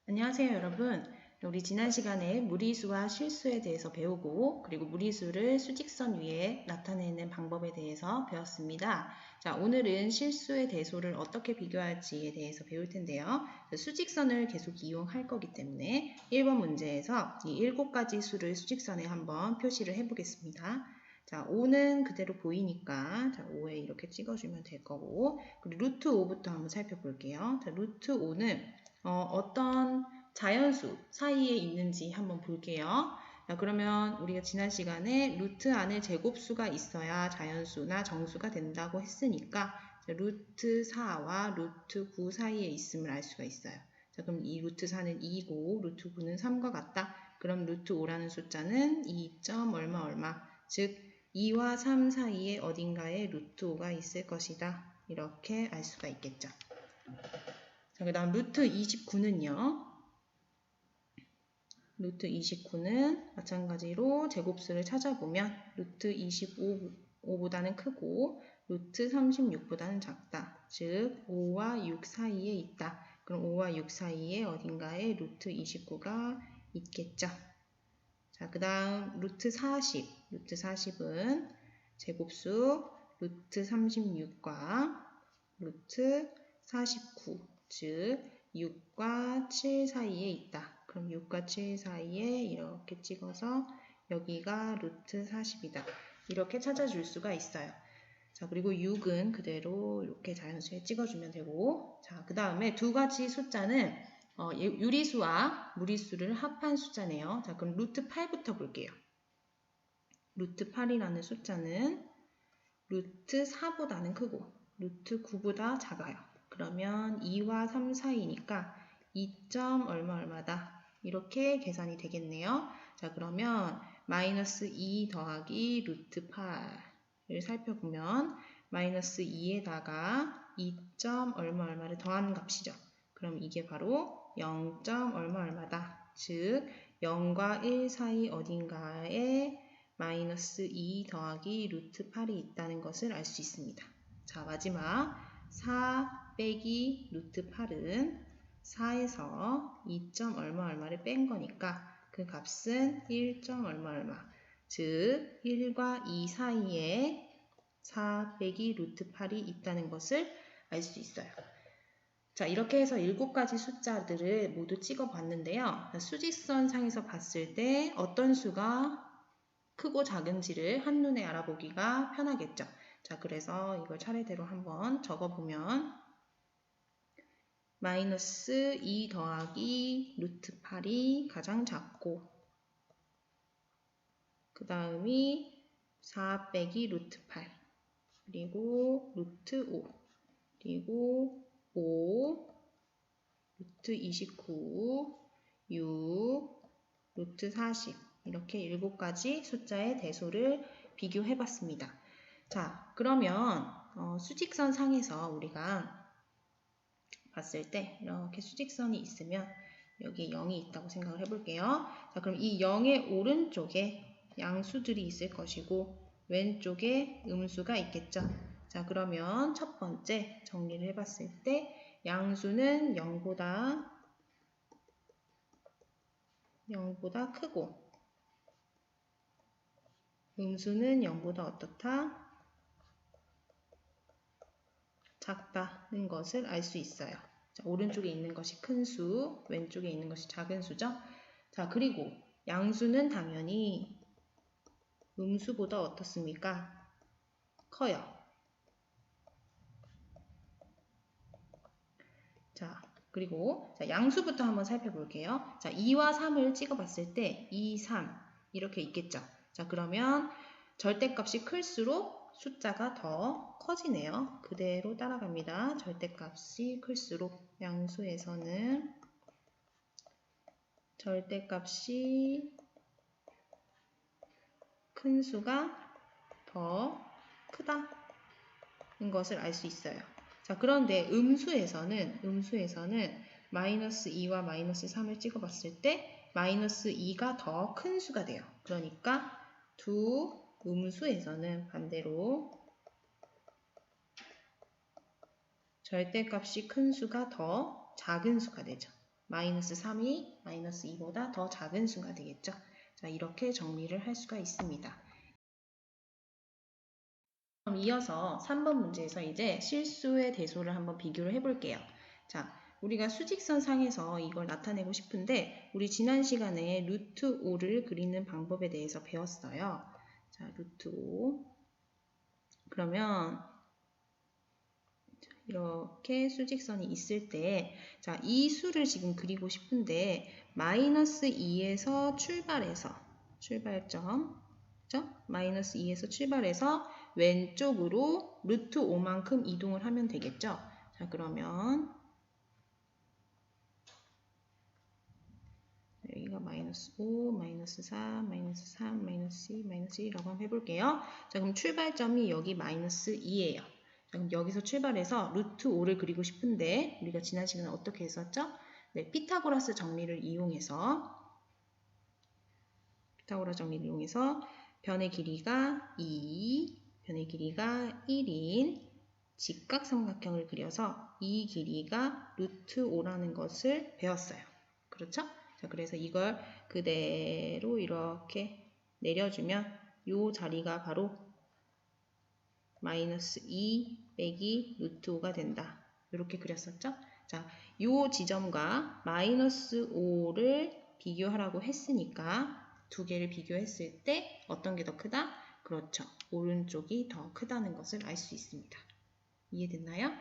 안녕하세요, 여러분. 우리 지난 시간에 무리수와 실수에 대해서 배우고 그리고 무리수를 수직선 위에 나타내는 방법에 대해서 배웠습니다. 자, 오늘은 실수의 대소를 어떻게 비교할지에 대해서 배울 텐데요. 수직선을 계속 이용할 거기 때문에 1번 문제에서 이 7가지 수를 수직선에 한번 표시를 해보겠습니다. 자, 5는 그대로 보이니까 자, 5에 이렇게 찍어주면 될 거고, 그리고 루트 5부터 한번 살펴볼게요. 자, 루트 5는 어떤 자연수 사이에 있는지 한번 볼게요. 자, 그러면 우리가 지난 시간에 루트 안에 제곱수가 있어야 자연수나 정수가 된다고 했으니까 루트 4와 루트 9 사이에 있음을 알 수가 있어요. 자, 그럼 이 루트 4는 2고 루트 9는 3과 같다. 그럼 루트 5라는 숫자는 2. 얼마 얼마, 즉 2와 3 사이에 어딘가에 루트 5가 있을 것이다. 이렇게 알 수가 있겠죠. 자, 그 다음 루트 29는요. 루트 29는 마찬가지로 제곱수를 찾아보면 루트 25보다는 크고 루트 36보다는 작다. 즉 5와 6 사이에 있다. 그럼 5와 6 사이에 어딘가에 루트 29가 있겠죠. 자, 그 다음 루트 40. 루트 40은 제곱수 루트 36과 루트 49, 즉 6과 7 사이에 있다. 그럼 6과 7 사이에 이렇게 찍어서 여기가 루트 40이다. 이렇게 찾아줄 수가 있어요. 자, 그리고 6은 그대로 이렇게 자연수에 찍어주면 되고, 자, 그 다음에 두 가지 숫자는 유리수와 무리수를 합한 숫자네요. 자, 그럼 루트 8부터 볼게요. 루트 8이라는 숫자는 루트 4보다는 크고 루트 9보다 작아요. 그러면 2와 3 사이니까 2. 얼마 얼마다. 이렇게 계산이 되겠네요. 자, 그러면 마이너스 2 더하기 루트 8을 살펴보면 마이너스 2에다가 2. 얼마 얼마를 더한 값이죠. 그럼 이게 바로 0. 얼마 얼마다. 즉 0과 1 사이 어딘가에 마이너스 2 더하기 루트 8이 있다는 것을 알 수 있습니다. 자, 마지막 4 빼기 루트 8은 4에서 2. 얼마 얼마를 뺀 거니까 그 값은 1. 얼마 얼마, 즉 1과 2 사이에 4 빼기 루트 8이 있다는 것을 알 수 있어요. 자, 이렇게 해서 7가지 숫자들을 모두 찍어 봤는데요. 수직선 상에서 봤을 때 어떤 수가 크고 작은지를 한눈에 알아보기가 편하겠죠. 자, 그래서 이걸 차례대로 한번 적어보면 마이너스 2 더하기 루트 8이 가장 작고 그 다음이 4 빼기 루트 8 그리고 루트 5 그리고 5 루트 29 6 루트 40 이렇게 7가지 숫자의 대소를 비교해 봤습니다. 자, 그러면 수직선 상에서 우리가 봤을 때 이렇게 수직선이 있으면 여기 0이 있다고 생각을 해볼게요. 자, 그럼 이 0의 오른쪽에 양수들이 있을 것이고 왼쪽에 음수가 있겠죠. 자, 그러면 첫 번째 정리를 해봤을 때 양수는 0보다 크고 음수는 0보다 어떻다? 작다는 것을 알 수 있어요. 자, 오른쪽에 있는 것이 큰 수, 왼쪽에 있는 것이 작은 수죠. 자, 그리고 양수는 당연히 음수보다 어떻습니까? 커요. 자, 그리고 자, 양수부터 한번 살펴볼게요. 자, 2와 3을 찍어봤을 때 2, 3 이렇게 있겠죠. 자, 그러면 절대값이 클수록 숫자가 더 커지네요. 그대로 따라갑니다. 절대값이 클수록 양수에서는 절대값이 큰 수가 더 크다는 것을 알 수 있어요. 자, 그런데 음수에서는 마이너스 2와 마이너스 3을 찍어봤을 때 마이너스 2가 더 큰 수가 돼요. 그러니까 두 음수에서는 반대로 절대값이 큰 수가 더 작은 수가 되죠. 마이너스 3이 마이너스 2보다 더 작은 수가 되겠죠. 자, 이렇게 정리를 할 수가 있습니다. 그럼 이어서 3번 문제에서 이제 실수의 대소를 한번 비교를 해볼게요. 자, 우리가 수직선 상에서 이걸 나타내고 싶은데 우리 지난 시간에 루트 5를 그리는 방법에 대해서 배웠어요. 자, 루트 5. 그러면 이렇게 수직선이 있을 때, 자, 이 수를 지금 그리고 싶은데 마이너스 2에서 출발점, 그죠? 마이너스 2에서 출발해서 왼쪽으로 루트 5만큼 이동을 하면 되겠죠? 자, 그러면 여기가 마이너스 5, 마이너스 4, 마이너스 3, 마이너스 2, 마이너스 1이라고 한번 해볼게요. 자, 그럼 출발점이 여기 마이너스 2예요. 자, 그럼 여기서 출발해서 루트 5를 그리고 싶은데 우리가 지난 시간에 어떻게 했었죠? 네, 피타고라스 정리를 이용해서 변의 길이가 2, 변의 길이가 1인 직각삼각형을 그려서 이 길이가 루트 5라는 것을 배웠어요. 그렇죠? 자, 그래서 이걸 그대로 이렇게 내려주면 이 자리가 바로 마이너스 2 빼기 루트 5가 된다. 이렇게 그렸었죠? 자, 이 지점과 마이너스 5를 비교하라고 했으니까 두 개를 비교했을 때 어떤 게 더 크다? 그렇죠. 오른쪽이 더 크다는 것을 알 수 있습니다. 이해됐나요?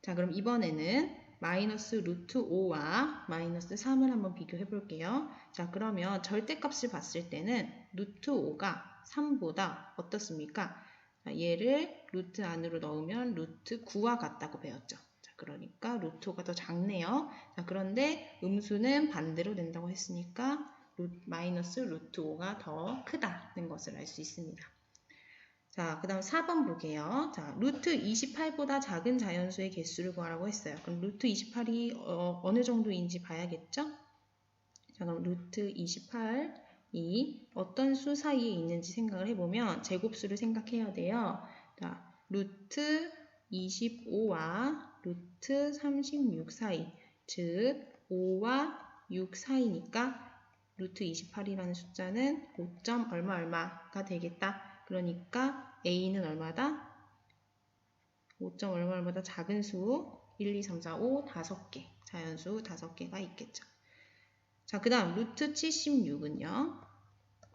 자, 그럼 이번에는 마이너스 루트 5와 마이너스 3을 한번 비교해 볼게요. 자, 그러면 절대값을 봤을 때는 루트 5가 3보다 어떻습니까? 자, 얘를 루트 안으로 넣으면 루트 9와 같다고 배웠죠. 자, 그러니까 루트 5가 더 작네요. 자, 그런데 음수는 반대로 된다고 했으니까 마이너스 루트 5가 더 크다는 것을 알 수 있습니다. 자, 그 다음 4번 볼게요. 자, 루트 28보다 작은 자연수의 개수를 구하라고 했어요. 그럼 루트 28이 어느 정도인지 봐야겠죠? 자, 그럼 루트 28이 어떤 수 사이에 있는지 생각을 해보면 제곱수를 생각해야 돼요. 자, 루트 25와 루트 36 사이, 즉 5와 6 사이니까 루트 28이라는 숫자는 5점 얼마가 되겠다. 그러니까 A는 얼마다? 5점 얼마보다 작은 수 1, 2, 3, 4, 5, 5개 자연수 5개가 있겠죠. 자, 그 다음 루트 76은요.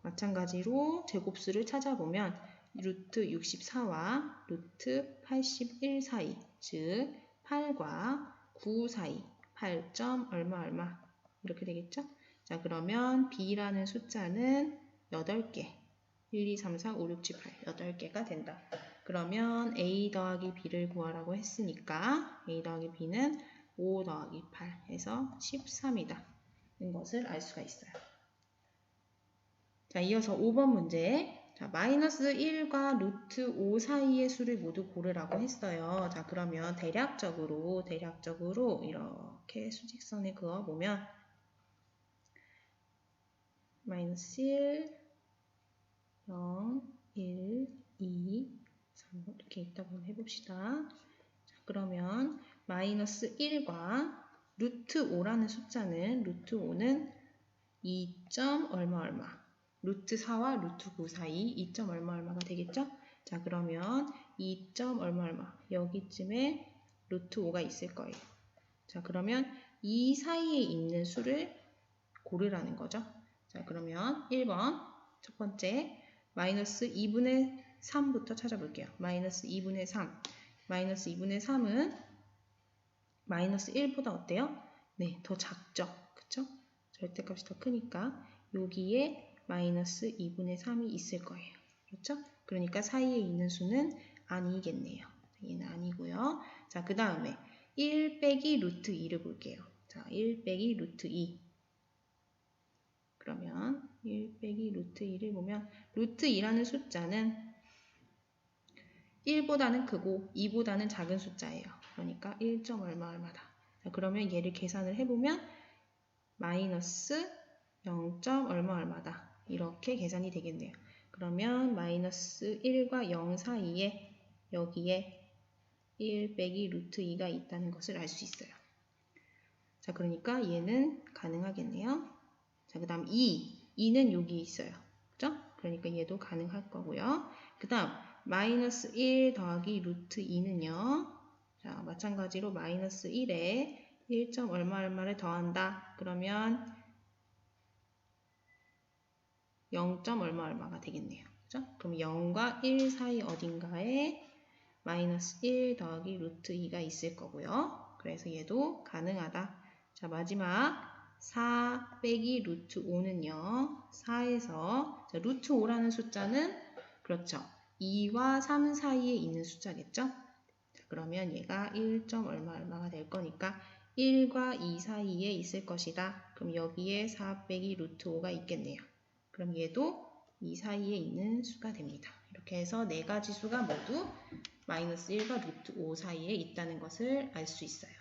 마찬가지로 제곱수를 찾아보면 루트 64와 루트 81 사이, 즉 8과 9 사이 8점 얼마 이렇게 되겠죠. 자, 그러면 B라는 숫자는 8개 1, 2, 3, 4, 5, 6, 7, 8 8개가 된다. 그러면 A 더하기 B를 구하라고 했으니까 A 더하기 B는 5 더하기 8 해서 13이다. 는 것을 알 수가 있어요. 자, 이어서 5번 문제. 자, 마이너스 1과 루트 5 사이의 수를 모두 고르라고 했어요. 자, 그러면 대략적으로 이렇게 수직선을 그어보면 마이너스 1, 0, 1, 2, 3 이렇게 있다고 한번 해봅시다. 자, 그러면 마이너스 1과 루트 5라는 숫자는 루트 5는 2점 얼마 루트 4와 루트 9 사이 2점 얼마가 되겠죠? 자, 그러면 2점 얼마 여기쯤에 루트 5가 있을 거예요. 자, 그러면 이 사이에 있는 수를 고르라는 거죠. 자, 그러면 1번 첫 번째 마이너스 2분의 3부터 찾아볼게요. 마이너스 2분의 3 마이너스 2분의 3은 마이너스 1보다 어때요? 네, 더 작죠. 그쵸? 절대값이 더 크니까 여기에 마이너스 2분의 3이 있을 거예요. 그렇죠? 그러니까 사이에 있는 수는 아니겠네요. 얘는 아니고요. 자, 그 다음에 1 빼기 루트 2를 볼게요. 자, 1 빼기 루트 2. 그러면 1 빼기 루트 2를 보면 루트 2라는 숫자는 1보다는 크고 2보다는 작은 숫자예요. 그러니까 1점 얼마다. 자, 그러면 얘를 계산을 해보면 마이너스 0점 얼마다. 이렇게 계산이 되겠네요. 그러면 마이너스 1과 0 사이에 여기에 1 빼기 루트 2가 있다는 것을 알 수 있어요. 자, 그러니까 얘는 가능하겠네요. 자, 그 다음 2는 여기 있어요. 그죠? 그러니까 얘도 가능할 거고요. 그 다음 마이너스 1 더하기 루트 2는요. 자, 마찬가지로 마이너스 1에 1. 얼마 얼마를 더한다. 그러면 0. 얼마 얼마가 되겠네요. 그죠? 그럼 0과 1 사이 어딘가에 마이너스 1 더하기 루트 2가 있을 거고요. 그래서 얘도 가능하다. 자, 마지막 4 빼기 루트 5는요. 4에서 자, 루트 5라는 숫자는 그렇죠. 2와 3 사이에 있는 숫자겠죠? 자, 그러면 얘가 1. 얼마 얼마가 될 거니까 1과 2 사이에 있을 것이다. 그럼 여기에 4 빼기 루트 5가 있겠네요. 그럼 얘도 이 사이에 있는 수가 됩니다. 이렇게 해서 네 가지 수가 모두 마이너스 1과 루트 5 사이에 있다는 것을 알 수 있어요.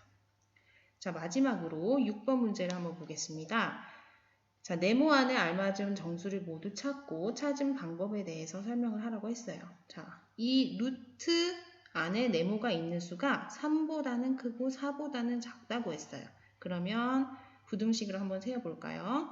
자, 마지막으로 6번 문제를 한번 보겠습니다. 자, 네모 안에 알맞은 정수를 모두 찾고 찾은 방법에 대해서 설명을 하라고 했어요. 자, 이 루트 안에 네모가 있는 수가 3보다는 크고 4보다는 작다고 했어요. 그러면 부등식을 한번 세어볼까요?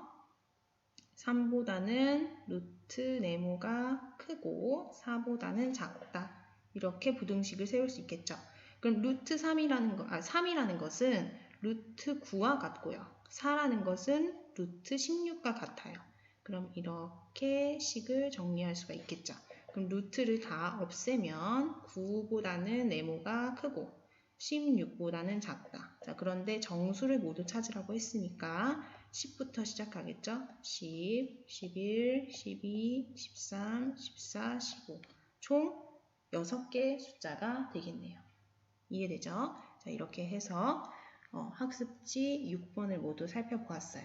3보다는 루트 네모가 크고 4보다는 작다. 이렇게 부등식을 세울 수 있겠죠. 그럼 루트 3이라는 것은 루트 9와 같고요. 4라는 것은 루트 16과 같아요. 그럼 이렇게 식을 정리할 수가 있겠죠. 그럼 루트를 다 없애면 9보다는 네모가 크고 16보다는 작다. 자, 그런데 정수를 모두 찾으라고 했으니까 10부터 시작하겠죠? 10, 11, 12, 13, 14, 15. 총 6개의 숫자가 되겠네요. 이해되죠? 자, 이렇게 해서 학습지 6번을 모두 살펴보았어요.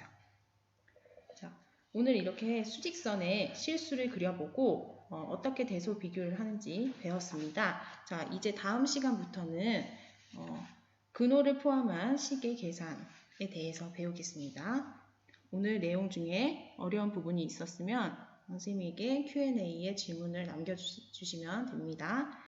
자, 오늘 이렇게 수직선에 실수를 그려보고 어떻게 대소 비교를 하는지 배웠습니다. 자, 이제 다음 시간부터는 근호를 포함한 식의 계산에 대해서 배우겠습니다. 오늘 내용 중에 어려운 부분이 있었으면 선생님에게 Q&A에 질문을 남겨주시면 됩니다.